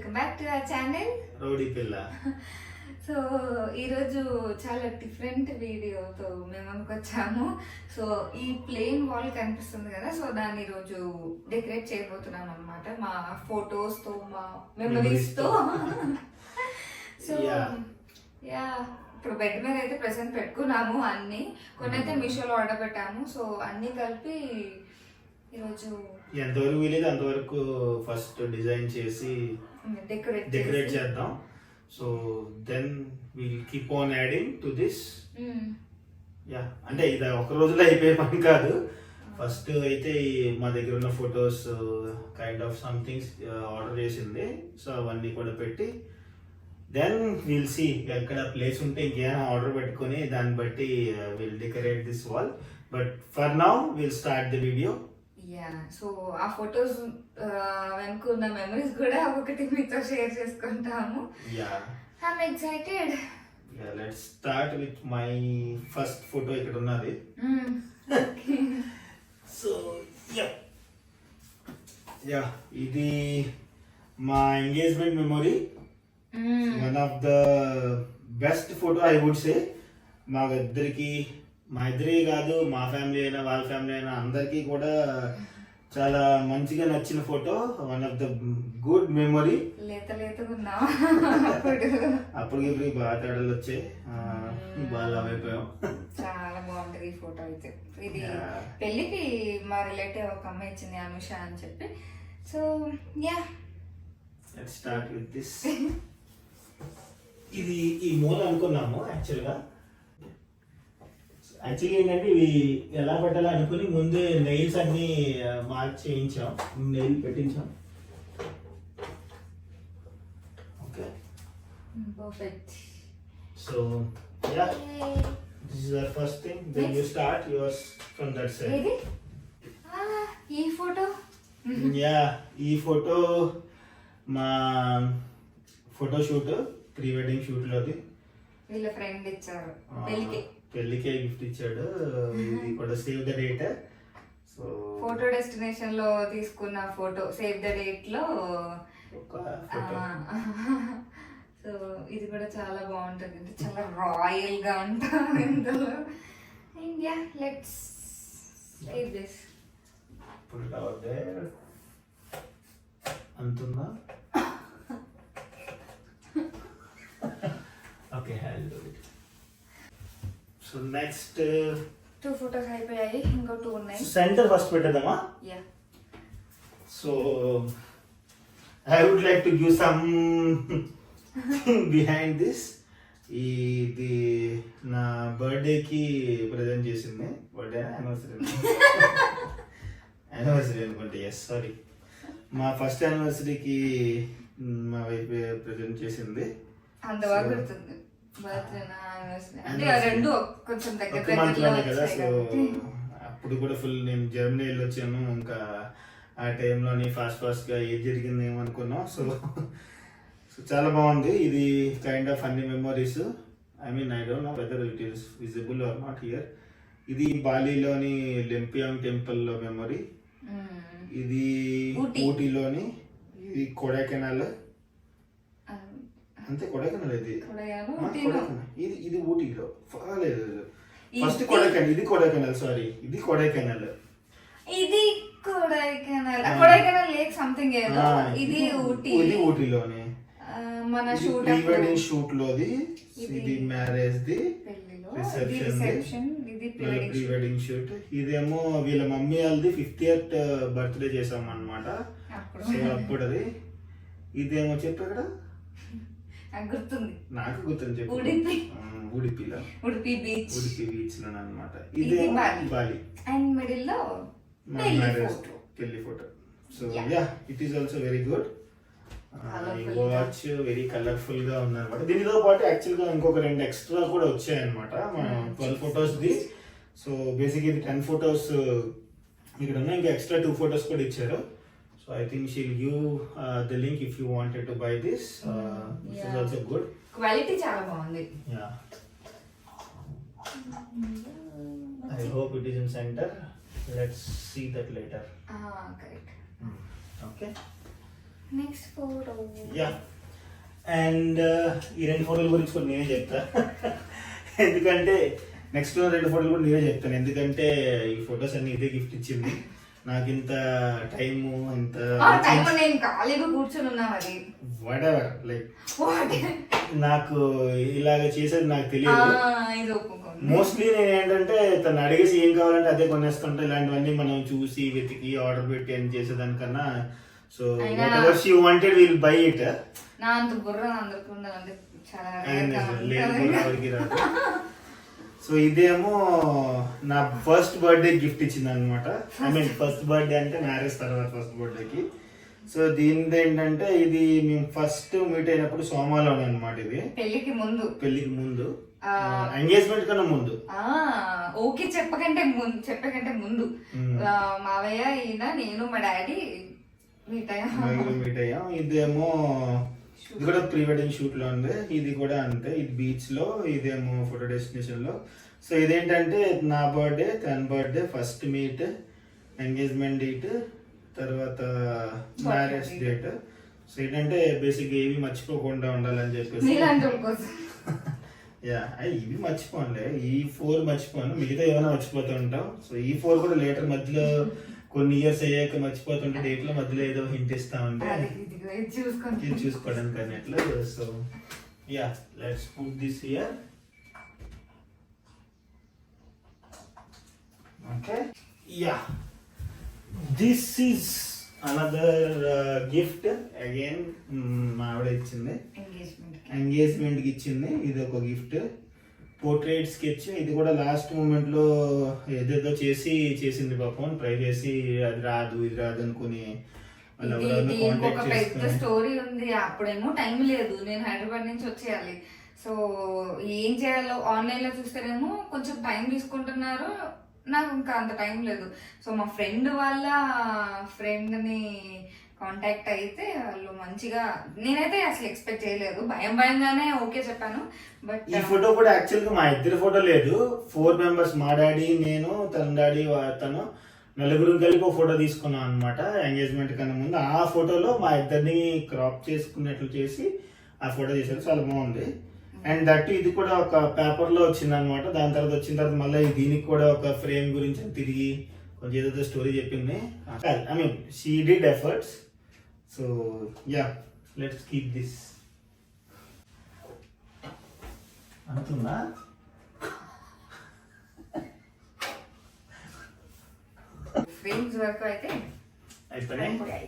Welcome back to our channel rowdy పిల్ల. So ఈరోజు చాలా డిఫరెంట్ వీడియోతో మేము అనుకొచ్చాము. సో ఈ ప్లెయిన్ వాల్ కనిపిస్తుంది కదా, సో దాన్ని ఈరోజు డెకరేట్ చేయబోతున్నాం అనమాట మా ఫొటోస్తో, మా మెమరీస్తో. సో యా ఇప్పుడు బెడ్ మీద అయితే ప్రెసెంట్ పెట్టుకున్నాము. అన్ని కొన్ని అయితే మీషోలో ఆర్డర్ పెట్టాము. సో అన్ని కలిపి ఈరోజు ఎంతవరకు వీలేదు అంతవరకు ఫస్ట్ డిజైన్ చేసి డెకరేట్ చేద్దాం. So then will keep on adding to this. Yeah అంటే ఇది ఒక రోజులో అయిపోయే పని కాదు. ఫస్ట్ అయితే మా దగ్గర ఉన్న photos kind of somethings order చేసింది. సో అవన్నీ కూడా పెట్టి దెన్ విల్ సీ ఎక్కడ ప్లేస్ ఉంటే ఇంకేమైనా ఆర్డర్ పెట్టుకొని దాన్ని బట్టి will decorate this wall. But for now will start the video. Yeah so ఆ ఫొటోస్ వెనుకున్న మెమరీస్ కూడా ఒకటి మీతో షేర్ చేసుకుంటాము. Yeah I'm excited. Yeah let's start with my first photo ఇక్కడ ఉన్నది. సో యా ఇది మా engagement memory. One of the best photo I would say. మా ఇద్దరే కాదు, మా ఫ్యామిలీ అయినా వాళ్ళ ఫ్యామిలీ అయినా అందరికీ కూడా చాలా మంచిగా నచ్చిన photo. One of the good memory. అప్పటికి ఇప్పుడు బాగా తేడాలు వచ్చాయి, బాగా లవ్ అయిపోయాం. చాలా బాగుంటది ఈ ఫోటో అయితే. ఇది పెళ్ళికి మా రిలేటివ్ ఒక అమ్మాయి ఇచ్చింది, అనుష అని చెప్పి. So yeah let's start with this. ఇది ఈ మూల అనుకున్నాము యాక్చువల్లీ ఏంటంటే ఇవి ఎలా పెట్టాలో అనుకుని ముందే నెయిల్స్ అన్ని మార్క్ చేయించాం, నెయిల్ పెట్టించాం. Okay perfect. So ya this is our first thing. Then you start yours from that side. ఈ ఫోటో యా ఈ ఫోటో మా photo shoot, pre wedding shoot లోది. వీళ్ళ ఫ్రెండ్ ఇచ్చారు పెళ్లికే గిఫ్ట్ ఇచ్చాడు. ఇది కూడా save the date. So photo destination లో తీసుకున్న ఫోటో సేవ్ ద డేట్ లో. సో ఇది కూడా చాలా బాగుంటుంది, చాలా రాయల్ గా ఉంటుంది ఇందులో. India let's save this. Put it out there. అంటున్నా okay I'll do it. So next 2 photos అయిపోయాయి, ఇంకో 2 ఉన్నాయి. సెంటర్ ఫస్ట్ పెట్టేద్దామా? Ya. So I would like to give some behind this. ఇది నా బర్త్డేకి ప్రజెంట్ చేసింది. బర్త్డే యానివర్సరీ అనుకుంటే. ఎస్ సారీ, మా ఫస్ట్ యానివర్సరీకి మా వైఫ్ ప్రజెంట్ చేసింది. అంతవరకు గుర్తుంది. కదా. సో అప్పుడు కూడా ఫుల్ నేను జర్మనీ వెళ్ళి వచ్చాను. ఇంకా ఆ టైంలోని ఫాస్ట్ గా ఏది జరిగింది ఏమనుకున్నాం. సో చాలా బాగుంది. ఇది కైండ్ ఆఫ్ అన్ని memories. I mean I don't know whether it is visible are not here. ఇది బాలీలోని లెంపియాంగ్ టెంపుల్ లో మెమొరీ. ఇది ఊటీలోని, ఇది కొడైకెనాల్. అంతే కొడైకెనాల్. ఇది ఊటీలో లేదు. ఫస్ట్ కొడైకెనాల్, ఇది కొడైకెనాల్. సారీ ఇది కొడైకెనాల్. ఇది కొడైకెనాల్ లేక్ సంథింగ్ ఏదో. ఇది ఊటీ, ఇది ఊటీలోనే మన షూట్, ప్రీ వెడ్డింగ్ షూట్ లోది. ఇది marriage the, reception, pre wedding shoot. ఇదేమో వీళ్ళ మమ్మీ వాళ్ళది 50th బర్త్డే చేసాం అన్నమాట. సో అప్పుడు అది. ఇదేమో చెప్పు ఇక్కడ గుర్తుంది, నాకు గుర్తుంది చెప్పు. ఉడిపి బీచ్ లో అన్నమాట. ఇదే బాలి అండ్ మిడిల్ లో పెళ్లి photo. So yeah it is also very good. Watch very colourful గా ఉందన్నమాట. దీనితో పాటు యాక్చువల్ గా ఇంకొక 2 ఎక్స్ట్రా కూడా వచ్చాయి అనమాట. మన 12 ఫొటోస్ ది. సో బేసిక్ ఇది 10 ఫొటోస్ ఇక్కడ ఉన్నాయి. ఇంకా ఎక్స్ట్రా 2 ఫొటోస్ కూడా ఇచ్చారు. So I think she'll give the link if you wanted to buy this. This is also good. Quality చాలా బాగుంది. Yeah. I hope it is in center. Let's see that later. Correct. Okay. Next photo. Yeah, and ఈ 2 ఫోటోల గురించి కూడా నేనే చెప్తా. ఎందుకంటే next 2 ఫోటోలు కూడా నేనే చెప్తాను. ఎందుకంటే ఈ ఫొటోస్ అన్ని ఇదే గిఫ్ట్ ఇచ్చింది. నాకు ఇంత టైము ఇంత నేను ఖాళీగా కూర్చొని ఉన్నా మరి వాట్ ఎవర్ లైక్ నాకు ఇలాగ చేసేది నాకు తెలియదు. మోస్ట్లీ నేను ఏంటంటే తను అడిగేసి ఏం కావాలంటే అదే కొనేస్తుంటా. ఇలాంటివన్నీ మనం చూసి వెతికి ఆర్డర్ పెట్టి అని చేసేదానికన్నా so whatever she wanted will buy it. నా అంత బుర్ర అందరికి ఉండాలంటే చాలా సో ఇదేమో నా ఫస్ట్ బర్త్డే గిఫ్ట్ ఇచ్చింది అనమాట. ఐ మీన్ ఫస్ట్ బర్త్డే అంటే మ్యారేజ్ తర్వాత ఫస్ట్ బర్త్డేకి. సో దీనిది ఏంటంటే ఇది మేము ఫస్ట్ మీట్ అయినప్పుడు సోమాలోనే అనమాట. ఇది పెళ్లికి ముందు ఎంగేజ్మెంట్ కన్నా ముందు. ఓకే, చెప్పకంటే ముందు మావయ్య ఈయన నేను మా డాడీ మీట్ అయ్యాం. ఇదేమో ఇది కూడా ప్రీ వెడ్డింగ్ షూట్ లో ఉంది. ఇది కూడా అంతే, ఇది బీచ్ లో, ఇదేమో ఫోటో డెస్టినేషన్ లో. సో ఇదేంటంటే నా బర్త్డే, తన birthday, first meet, engagement date, తర్వాత మ్యారేజ్ డేట్. సో ఏంటంటే బేసిక్ ఏవి మర్చిపోకుండా ఉండాలని చెప్పేసి యా ఇవి మర్చిపోండి, ఈ 4 మర్చిపోను, మిగతా ఏమైనా మర్చిపోతూ ఉంటాం. సో ఈ 4 కూడా లేటర్ మధ్యలో కొన్ని ఇయర్స్ అయ్యాక మర్చిపోతుంటే డేట్ లో మధ్యలో ఏదో హింట్ ఇస్తా ఉంటే చూసుకోవడానికి అన్నట్లు. So yeah let's put this here. Okay, yeah this is another gift again. మా ఆవిడ ఇచ్చింది, ఎంగేజ్మెంట్ కి ఇచ్చింది. ఇది ఒక గిఫ్ట్, పోర్ట్రేట్ స్కెచ్. ఇది కూడా లాస్ట్ మూమెంట్ లో ఏదేదో చేసింది పాపం, ట్రై చేసి అది రాదు ఇది రాదు అనుకుని పెద్ద స్టోరీ ఉంది. అప్పుడేమో టైం లేదు, నేను హైదరాబాద్ నుంచి వచ్చేయాలి. సో ఏం చేయాలో ఆన్లైన్ లో చూస్తేనేమో కొంచెం టైం తీసుకుంటున్నారు, నాకు ఇంకా అంత టైం లేదు. సో మా ఫ్రెండ్ వాళ్ళ ఫ్రెండ్ ని కాంటాక్ట్ అయితే వాళ్ళు మంచిగా, నేనైతే అసలు ఎక్స్పెక్ట్ చేయలేదు, భయంగానే ఓకే చెప్పాను. బట్ ఈ ఫోటో కూడా యాక్చువల్ గా మా ఇద్దరి ఫోటో లేదు, 4 మెంబర్స్, మా డాడీ, నేను, తన డాడీ, తను, 4 కలిపి ఒక ఫోటో తీసుకున్నాం అనమాట ఎంగేజ్మెంట్ కన్నా ముందు. ఆ ఫోటోలో మా ఇద్దరిని క్రాప్ చేసుకున్నట్లు చేసి ఆ ఫోటో చేశారు, చాలా బాగుంది. అండ్ దట్ ఇది కూడా ఒక పేపర్ లో వచ్చింది అనమాట. దాని తర్వాత వచ్చిన తర్వాత మళ్ళీ దీనికి కూడా ఒక ఫ్రేమ్ గురించి తిరిగి కొంచెం ఏదో స్టోరీ చెప్పింది. I mean she did efforts. So yeah let's keep this. అంటున్నా ఫ్రేమ్స్ వరకు అయితే అయిపోయినాయి.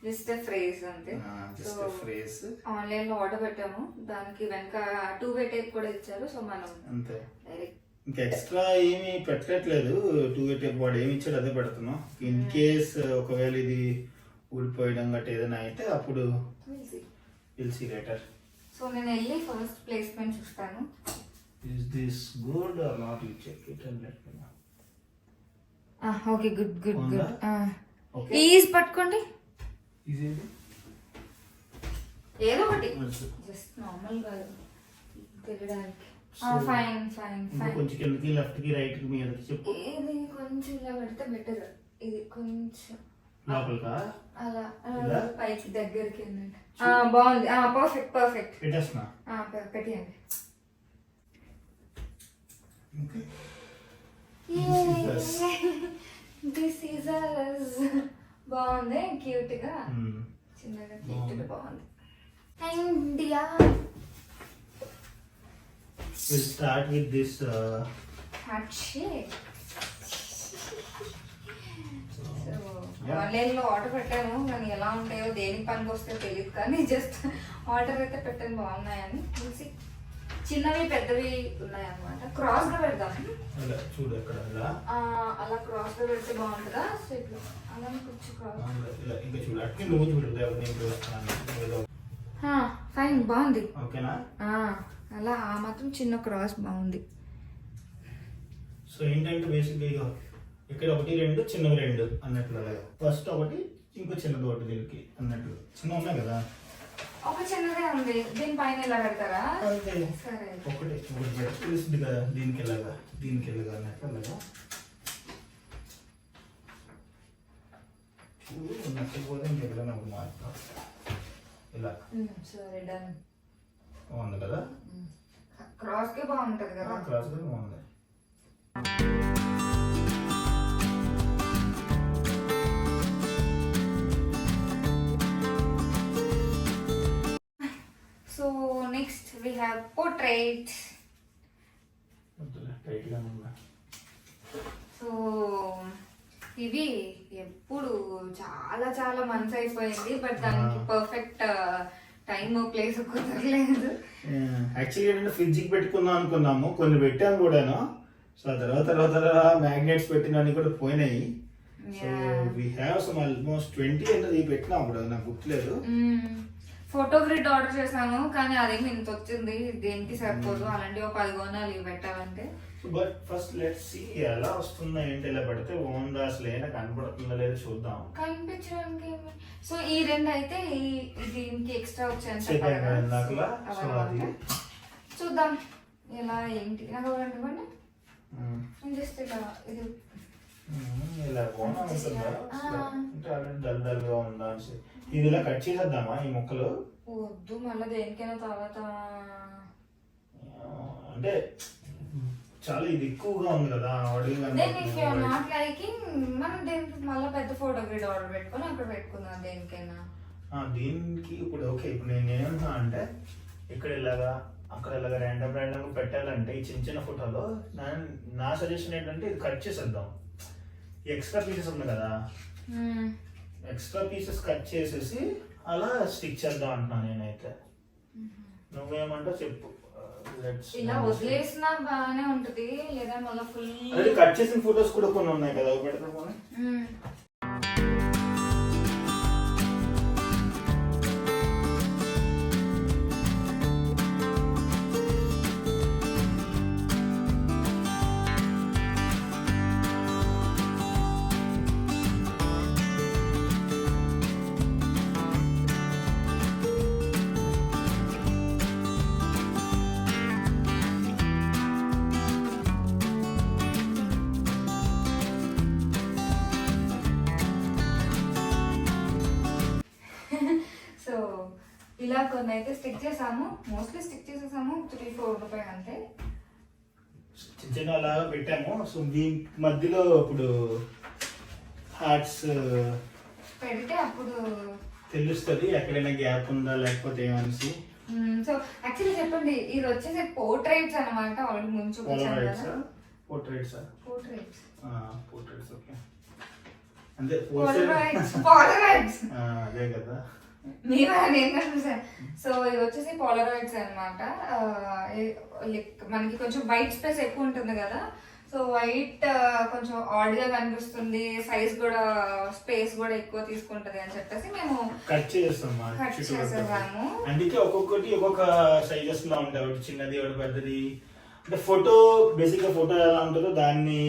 జస్ట్ ఫ్రేజ్ అంతే. ఆన్లైన్ లో ఆర్డర్ పెట్టాము, దానికి వెనక 2-way టేప్ కూడా ఇచ్చారు. సో మనం అంతే, డైరెక్ట్ ఇంకా ఎక్స్ట్రా ఏమి పెట్టట్లేదు. 2-way టేప్ వాడు ఏమి ఇచ్చాడు అదే పెడుతున్నాం. ఇన్ కేస్ ఒకవేళ ఇది ఊడిపోయడం గట్రా ఏదైనా అయితే అప్పుడు విల్ సీ లేటర్. సో నేను వెళ్ళి ఫస్ట్ ప్లేస్మెంట్ చూస్తాను. Is this good or not? You check it and let me know. Okay, good. Okay. Ease పట్టుకోండి. Easy ఇది ఏదో ఒకటి జస్ట్ నార్మల్ గా తిరగడానికి. ఫైన్. కొంచెం కిందకి లెఫ్ట్ కి రైట్ కి మీదకి చెప్పు. ఇది కొంచెం ఇలా పెడితే బెటర్. ఇది కొంచెం లోపలకా అలా పైకి దగ్గరికి బాగుంది. పర్ఫెక్ట్ పెట్టేస్తున్నా. పెట్టేయండి. This is us. బాగుంది, క్యూట్ గా, చిన్నగా క్యూట్ గా బాగుంది. India. We'll start with this heart shape. Online లో ఆర్డర్ పెట్టాను, కానీ ఎలా ఉంటాయో దేనికి పనికి వస్తాయో తెలియదు, కానీ జస్ట్ ఆర్డర్ అయితే పెట్టాను బాగున్నాయని చూసి. చిన్నవి పెద్దవి ఉన్నాయన్నమాట. క్రాస్ గా పెడదాం. చూడు ఎక్కడ అలా క్రాస్ గా పెడితే బాగుంటుందా? సో ఇట్లా అలా కొంచెం ఫైన్, బాగుంది. ఓకేనా? అలా ఆ మాత్రం చిన్న క్రాస్ బాగుంది. సో ఏంటంటే బేసిక్గా ఇక్కడ 1, 2 చిన్నవి 2 అన్నట్లు. ఫస్ట్ ఒకటి ఇంకో చిన్నది ఒకటి దీనికి అన్నట్లు. చిన్న ఉన్నాయి కదా, ఒక చిన్నదే ఉంది, దీనిపైన ఇలా పెడతారా? సరే, ఒకటి తెలుస్తుంది కదా, దీనికి ఎలాగా అన్నట్లు అలాగా. నచ్చకపోతే ఇంకెక్కడైనా ఒక మార్క్ ఇలా సరే డన్. బాగుంది కదా, క్రాస్ కే బాగుంటది కదా. క్రాస్ కూడా బాగుంది. So next we have portrait. టైట్గా ఉందా? సో ఇవి ఎప్పుడు చాలా చాలా మంత్స్ అయిపోయింది, బట్ దానికి పర్ఫెక్ట్ టైమ్ ప్లేస్ కుదరలేదు. యాక్చువల్లీ ఏంటంటే ఫ్రిడ్జ్కి పెట్టుకుందాం అనుకున్నాము, కొన్ని పెట్టాము కూడాను. సో ఆ తర్వాత మ్యాగ్నెట్స్ పెట్టినవి కూడా పోయినాయి. So we have some almost 20 అనేది పెట్టినా అప్పుడు, నాకు గుర్తులేదు. ఫోటో గ్రిడ్ ఆర్డర్ చేశాను, కానీ అదేమి ఇంత వచ్చింది, దేనికి సరిపోదు. అలాంటి ఒక 10 కొనాలి ఇవి పెట్టాలంటే. బట్ ఫస్ట్ లెట్స్ సీ ఎలా వస్తుందా ఏంటి, ఇలా పెడితే బాగుందా, అసలు ఏమైనా కనపడుతుందా లేదా చూద్దాం. కనిపించడానికి సో ఈ రెండు అయితే దీనికి ఎక్స్ట్రా వచ్చాను చూద్దాం ఎలా ఏంటి. నాకు ఇవ్వండి, జస్ట్ ఇలా ఇది ఇలా బాగున్నా ఉంటుందా అంటే ఆల్రెడీ డల్గా ఉందా అని. ఇది ఇలా కట్ చేసేద్దామా ఈ ముక్కలు? వద్దు, మళ్ళీ దేనికైనా తర్వాత అంటే చాలా ఇది ఎక్కువగా ఉంది కదా. నాట్ లైకింగ్ మనం దేనికి మళ్ళీ పెద్ద ఫోటో గ్రిడ్ ఆర్డర్ పెట్టుకొని అక్కడ పెట్టుకుందాం దేనికైనా. దీనికి ఇప్పుడు ఓకే, ఇప్పుడు నేను ఏమన్నా అంటే ఇక్కడ ఇలాగా అక్కడ ఇలాగా ర్యాండమ్ పెట్టాలంటే ఈ చిన్న చిన్న ఫోటోలో నా సజెషన్ ఏంటంటే ఇది కట్ చేసేద్దాం. ఎక్స్ట్రా పీసెస్ ఉంది కదా, ఎక్స్ట్రా పీసెస్ కట్ చేసేసి అలా స్టిక్ చేద్దాం అంటున్నాను నేనైతే. నువ్వేమంటావు చెప్పు. ఇలా వదిలేసినా బాగానే ఉంటది, లేదా మళ్ళీ ఫుల్ అదే కట్ చేసిన ఫోటోస్ కూడా కొన్ని ఉన్నాయి కదా, అవి పెడతాం పోనీ. సో ఇలా కొన్ని అయితే స్టిక్ చేసాము, మోస్ట్లీ స్టిక్ చేసేసాము 3-4 రూపాయలు అంతే. చిన్న చిన్న అలాగా పెట్టాము. సో దీని మధ్యలో ఇప్పుడు హార్ట్స్ పెడితే అప్పుడు తెలుస్తుంది ఎక్కడైనా గ్యాప్ ఉందా లేకపోతే ఏమనిసి. సో యాక్చువల్లీ చెప్పండి, ఇది వచ్చేసి పోర్ట్రైట్స్ అనమాట. ఆల్రెడీ ముందు చూపించాను కదా. పోర్ట్రైట్స్ ఓకే, అంటే పోలరాయిడ్స్ అదే కదా. సో ఇది వచ్చేసి పోలరాయిడ్స్ అనమాట. మనకి కొంచెం వైట్ స్పేస్ ఎక్కువ ఉంటుంది కదా, సో వైట్ కొంచెం ఆడ్ గా కనిపిస్తుంది, సైజ్ కూడా స్పేస్ కూడా ఎక్కువ తీసుకుంటది అని చెప్పేసి మేము కట్ చేసేసాము. అందుకే ఒక్కొక్కటి ఒక్కొక్క సైజెస్ లో ఉంటాయి, ఒకటి చిన్నది ఒకటి పెద్దది. అంటే ఫోటో బేసిక్ గా ఫోటో ఎలా ఉంటుందో దాన్ని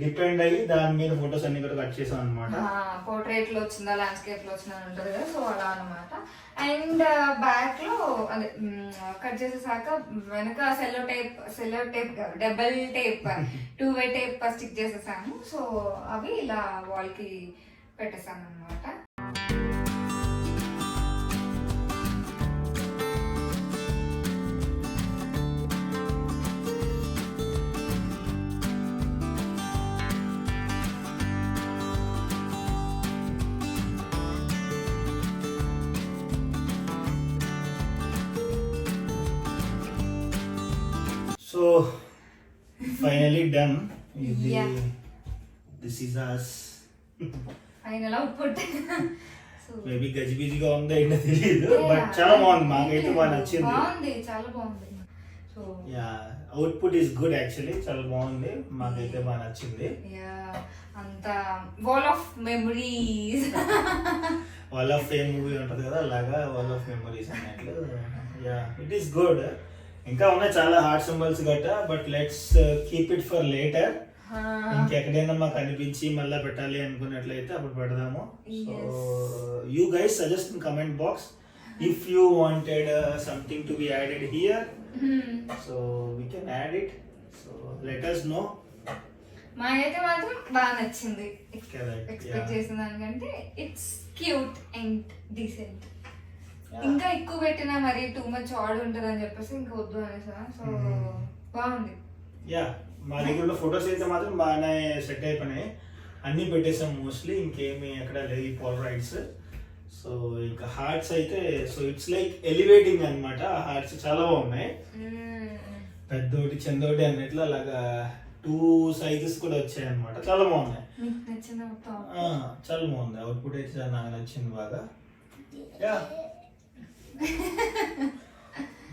డిపెండ్ అయ్యి దాని మీద ఫొటోస్ అన్ని కూడా కట్ చేసాం అనమాట. పోర్ట్రేట్ లో వచ్చిందా ల్యాండ్స్కేప్ లో వచ్చిందా ఉంటుంది కదా, సో అలా అనమాట. అండ్ బ్యాక్ లో అదే కట్ చేసేసాక వెనక సెల్లో tape double tape 2-way tape stick చేసేసాము. సో అవి ఇలా వాల్ కి పెట్టేసాను అనమాట. So finally done. Yeah. This is us. Final output. Maybe గజిబిజిగా ఉందో ఏంటో తెలియదు, బట్ చాలా బాగుంది, మాకైతే బాగా నచ్చింది. బాగుంది, చాలా బాగుంది. So yeah, output is good actually, చాలా బాగుంది, మాకైతే బాగా నచ్చింది. యా, అంత wall of memories. Wall of fame movie ఉంటది కదా, అలాగా వాల్ ఆఫ్ మెమరీస్ అన్నట్లు. Yeah, it is good. ఇంకా ఉన్నాయి చాలా హార్ట్ సింబల్స్ గట్ట, but let's keep it for later. ఇంకెక్కడైనా మాకు అనిపించి మళ్ళీ పెట్టాలి అనుకున్నట్లయితే అప్పుడు పెడదాము. So you guys suggest in comment box if you wanted something to be added here, so we can add it. So let us know. మా అయితే మాత్రం బాగా నచ్చింది. Correct, expect yeah. చేసిన దానికంటే ఇట్స్ క్యూట్ అండ్ డీసెంట్. ఇంకా ఎక్కువ పెట్టినా మరి టూ మచ్ ఆడ్ ఉంటుంది అని చెప్పేసి ఇంకా వద్దు అనేసా. సో బాగుంది. యా మా దగ్గర ఉన్న ఫొటోస్ అయితే మాత్రం బాగానే సెట్ అయిపోయినాయి, అన్నీ పెట్టేసాం మోస్ట్లీ, ఇంకేమి ఎక్కడ లేదు ఈ పోలరైడ్స్. సో ఇంకా హార్ట్స్ అయితే సో ఇట్స్ లైక్ ఎలివేటింగ్ అనమాట. ఆ హార్ట్స్ చాలా బాగున్నాయి, పెద్దోటి చిన్నోటి అన్నట్లు అలాగా 2 సైజెస్ కూడా వచ్చాయి అనమాట. చాలా బాగున్నాయి, మీకు నచ్చిన చాలా బాగుంది. అవుట్పుట్ అయితే నాకు నచ్చింది బాగా. Yeah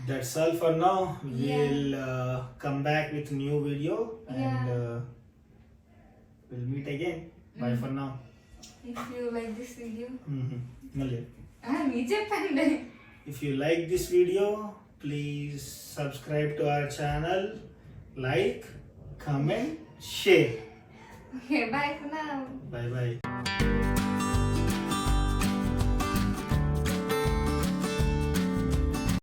that's all for now. We'll come back with new video and we'll meet again. Bye for now. If you like this video, Malli. me cheppandi. If you like this video, please subscribe to our channel, like, comment, share. Okay, bye for now. Bye bye.